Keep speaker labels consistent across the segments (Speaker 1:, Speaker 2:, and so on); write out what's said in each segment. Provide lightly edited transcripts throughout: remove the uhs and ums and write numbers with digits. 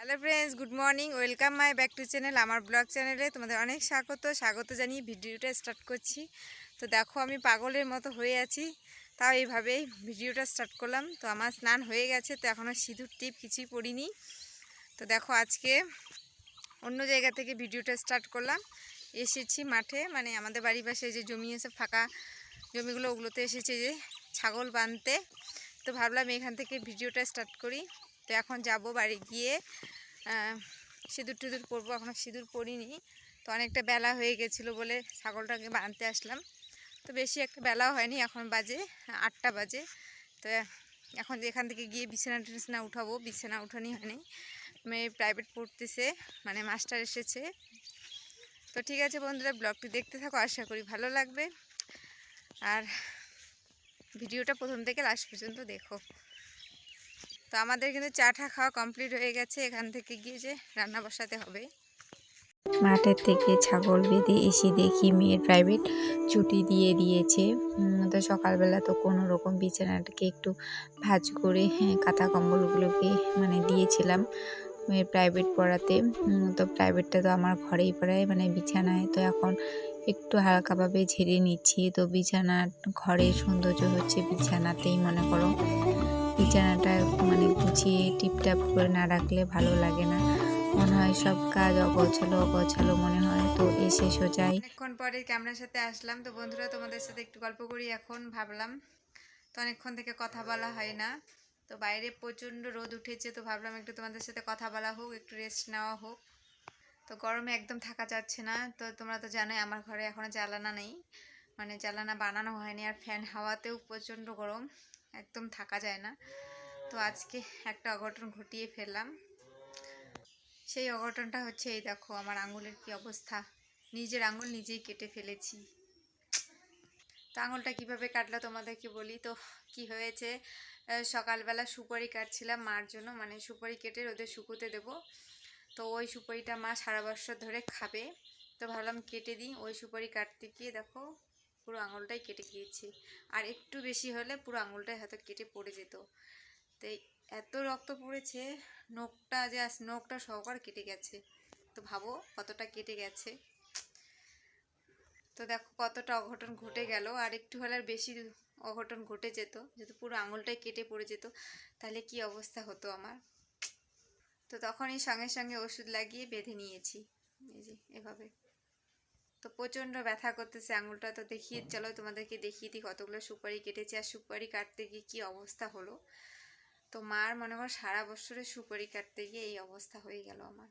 Speaker 1: Hello friends, good morning. Welcome my back to channel. আমার blog চ্যানেলে তোমাদের অনেক স্বাগত জানিয়ে ভিডিওটা স্টার্ট করছি। তো দেখো, আমি পাগলের মতো হয়ে আছি, তাও এইভাবেই ভিডিওটা স্টার্ট করলাম। তো আমার স্নান হয়ে গেছে, তো এখনও সিঁদুর টিপ কিছুই পড়িনি। তো দেখো, আজকে অন্য জায়গা থেকে ভিডিওটা স্টার্ট করলাম। এসেছি মাঠে, মানে আমাদের বাড়ির পাশে যে জমি আছে ফাঁকা জমিগুলো, ওগুলোতে এসেছে যে ছাগল বাঁধতে। তো ভাবলাম এখান থেকে ভিডিওটা স্টার্ট করি। তো এখন যাব বাড়ি গিয়ে সিঁদুর টিঁদুর পরবো। এখনও সিঁদুর পরিনি, তো অনেকটা বেলা হয়ে গেছিলো বলে ছাগলটাকে বাঁধতে আসলাম। তো বেশি একটা বেলাও হয়নি, এখন বাজে 8টা বাজে। তো এখন এখান থেকে গিয়ে বিছানা উঠাবো। বিছানা উঠানি হয়নি, মেয়ে প্রাইভেট পড়তেছে, মানে মাস্টার এসেছে। তো ঠিক আছে বন্ধুরা, ব্লগটি দেখতে থাকো, আশা করি ভালো লাগবে। আর ভিডিওটা প্রথম থেকে লাস্ট পর্যন্ত দেখো। তো আমাদের কিন্তু চা খাওয়া কমপ্লিট হয়ে গেছে। এখান থেকে গিয়ে যে রান্না বসাতে হবে।
Speaker 2: মাঠের থেকে ছাগল বেঁধে এসে দেখি মেয়ের প্রাইভেট ছুটি দিয়ে দিয়েছে। তো সকালবেলা তো কোনো রকম বিছানাটাকে একটু ভাঁজ করে কাঁথা কম্বলগুলোকে মানে দিয়েছিলাম মেয়ের প্রাইভেট পড়াতে। তো প্রাইভেটটা তো আমার ঘরেই পড়ায়, মানে বিছানায়। তো এখন একটু হালকাভাবে ঝেড়ে নিচ্ছি। তো বিছানার ঘরের সৌন্দর্য হচ্ছে বিছানাতেই, মনে করো বিছানাটা মানে গুছিয়ে টিপটাপ করে না রাখলে ভালো লাগে না, মনে হয় সব কাজ অগোছালো মনে হয়। তো এসে সোজাই
Speaker 1: অনেকক্ষণ পরে ক্যামেরার সাথে আসলাম। তো বন্ধুরা, তোমাদের সাথে একটু গল্প করি এখন ভাবলাম। তো অনেকক্ষণ থেকে কথা বলা হয় না। তো বাইরে প্রচণ্ড রোদ উঠেছে, তো ভাবলাম একটু তোমাদের সাথে কথা বলা হোক, একটু রেস্ট নেওয়া হোক। তো গরমে একদম থাকা যাচ্ছে না। তো তোমরা তো জানোই আমার ঘরে এখনও জ্বালানা নেই, মানে জ্বালানা বানানো হয়নি। আর ফ্যান হাওয়াতেও প্রচণ্ড গরম, একদম থাকা যায় না। তো আজকে একটা অঘটন ঘটিয়ে ফেললাম। সেই অঘটনটা হচ্ছে, এই দেখো আমার আঙুলের কি অবস্থা। নিজের আঙুল নিজেই কেটে ফেলেছি। তো আঙুলটা কীভাবে কাটলো তোমাদেরকে বলি। তো কি হয়েছে, সকালবেলা সুপারি কাটছিলাম মার জন্য, মানে সুপারি কেটে রোদে শুকোতে দেবো। তো ওই সুপারিটা মা সারা বছর ধরে খাবে। তো ভাবলাম কেটে দিই। ওই সুপারি কাটতে গিয়ে দেখো পুরো আঙুলটাই কেটে গিয়েছে। আর একটু বেশি হলে পুরো আঙুলটাই হয়তো কেটে পড়ে যেত। তো এত রক্ত পড়েছে, নখটা যে নখটা সহকারে কেটে গেছে। তো ভাবো কতটা কেটে গেছে। তো দেখো কতটা অঘটন ঘটে গেল। আর একটু হলে আর বেশি অঘটন ঘটে যেত, যেহেতু পুরো আঙুলটাই কেটে পড়ে যেত, তাহলে কি অবস্থা হতো আমার। তো তখনই সঙ্গে সঙ্গে ওষুধ লাগিয়ে বেঁধে নিয়েছি, এই যে এভাবে। তো প্রচণ্ড ব্যথা করতেছে আঙুলটা। তো চলো তোমাদেরকে দেখিয়ে দিই কতগুলো সুপারি কেটেছে। আর সুপারি কাটতে গিয়ে কী অবস্থা হলো। তো মার মনে করো সারা বছরের সুপারি কাটতে গিয়ে এই অবস্থা হয়ে গেল আমার।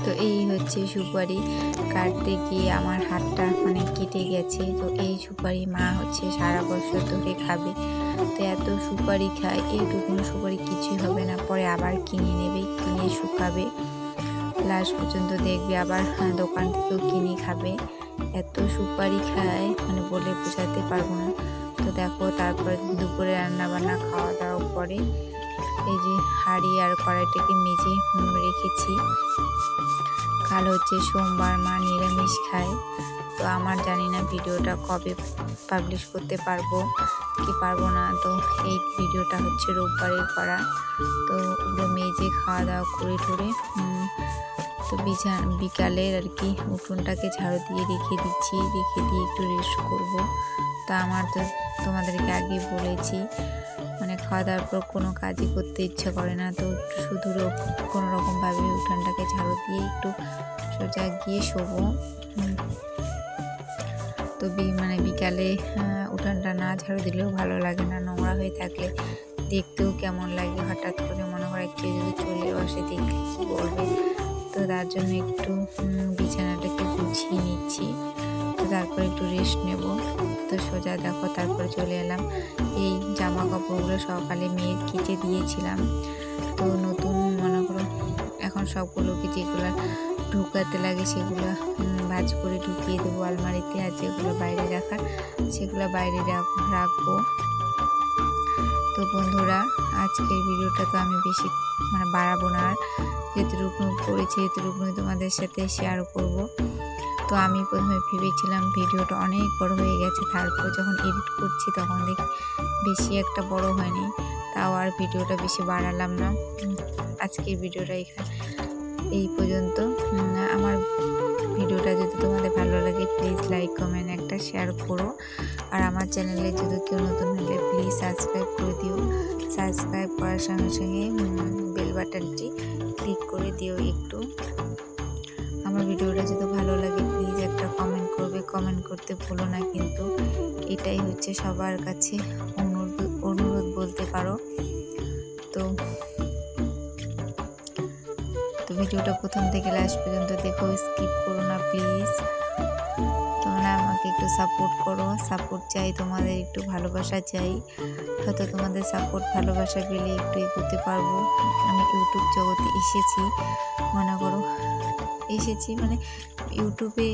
Speaker 2: তো এই হচ্ছে সুপারি কাটতে গিয়ে আমার হাতটা মানে কেটে গেছে। তো এই সুপারি মা হচ্ছে সারা বছর ধরে খাবে। তো এত সুপারি খায়, এইটুকুনো সুপারি কিছুই হবে না, পরে আবার কিনে নেবে, কিনে শুকাবে, লাস্ট পর্যন্ত দেখবে আবার দোকান থেকেও কিনে খাবে। এত সুপারি খায় মানে বলে বোঝাতে পারবো না। তো দেখো তারপর দুপুরে রান্নাবান্না খাওয়া দাওয়া করে এই যে হাঁড়ি আর কড়াইটাকে মেজে রেখেছি। কাল হচ্ছে সোমবার, মা নিরামিষ খায়। তো আমার জানি না ভিডিওটা কবে পাবলিশ করতে পারবো কি পারবো না। তো এই ভিডিওটা হচ্ছে রোববারের করা। তো ওগুলো মেজে খাওয়া দাওয়া করে টোরে তো বিকালের আর কি উঠোনটাকে ঝাড়ু দিয়ে রেখে দিচ্ছি, রেখে দিয়ে একটু রেস্ট করবো। তা আমার তো তোমাদেরকে আগে বলেছি, মানে খাওয়া দাওয়ার পর কোনো কাজই করতে ইচ্ছে করে না। তো শুধু কোনো রকমভাবে উঠানটাকে ঝাড়ু দিয়ে একটু সোজা গিয়ে শোবো। তো মানে বিকালে উঠানটা না ঝাড়ু দিলেও ভালো লাগে না, নোংরা হয়ে থাকলে দেখতেও কেমন লাগে। হঠাৎ করে মনে হয় কেউ যদি চলেও আসে দেখলে কী বলবে। তো তার জন্য একটু বিছানাটাকে গুছিয়ে নিচ্ছি। তো তারপর একটু রেস্ট নেব। তো সোজা দেখো তারপরে চলে এলাম। এই জামা কাপড়গুলো সকালে মেয়ের কেচে দিয়েছিলাম। তো নতুন মনে করো এখন সবগুলোকে যেগুলো ঢুকাতে লাগে সেগুলো ভাঁজ করে ঢুকিয়ে দেবো আলমারিতে। আর যেগুলো বাইরে রাখার সেগুলো বাইরে রাখবো। তো বন্ধুরা, আজকের ভিডিওটা তো আমি বেশি মানে বাড়াবো না, আর যেটুকু করেছি এতটুকুই তোমাদের সাথে শেয়ার করব। তো আমি প্রথমে ভেবেছিলাম ভিডিওটা অনেক বড় হয়ে গেছে, তারপর যখন এডিট করছি তখন দেখি বেশি একটা বড় হয়নি। তাও আর ভিডিওটা বেশি বাড়ালাম না। আজকের ভিডিওটা এই পর্যন্ত। আমার ভিডিওটা যদি তোমাদের ভালো লাগে প্লিজ লাইক কমেন্ট একটা শেয়ার করো। আর আমার চ্যানেলে যদি কেউ নতুন হলে প্লিজ সাবস্ক্রাইব করে দিও। সাবস্ক্রাইব করার সঙ্গে সঙ্গে বেল বাটনটি ক্লিক করে দিও একটু। আমার ভিডিওটা যদি ভালো লাগে প্লিজ একটা কমেন্ট করবে, কমেন্ট করতে ভুলো না কিন্তু। এটাই হচ্ছে সবার কাছে অনুরোধ বলতে পারো। তো ভিডিওটা প্রথম থেকে লাস্ট পর্যন্ত দেখো, স্কিপ করো না প্লিজ। তোমরা আমাকে একটু সাপোর্ট করো, সাপোর্ট চাই, তোমাদের একটু ভালোবাসা চাই। হয়তো তোমাদের সাপোর্ট ভালোবাসা পেলে একটু এগোতে পারবো। আমি ইউটিউব জগতে মনে করো এসেছি মানে ইউটিউবে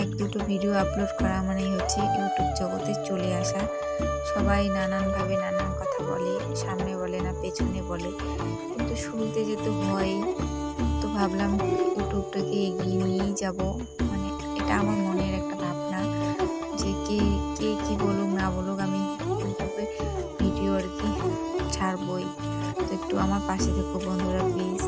Speaker 2: এক দুটো ভিডিও আপলোড করা মানেই হচ্ছে ইউটিউব জগতে চলে আসা। সবাই নানানভাবে নানান কথা বলে, সামনে বলে না পেছনে বলে, কিন্তু শুনতে যেতে হয়। তো ভাবলাম ইউটিউবটাকে এগিয়ে নিয়েই যাব, মানে এটা আমার মনের একটা ভাবনা যে কে কি বলুক না বলুক আমি ইউটিউবে ভিডিও আর কি ছাড়বই। তো একটু আমার পাশে থেকো বন্ধুরা প্লিজ।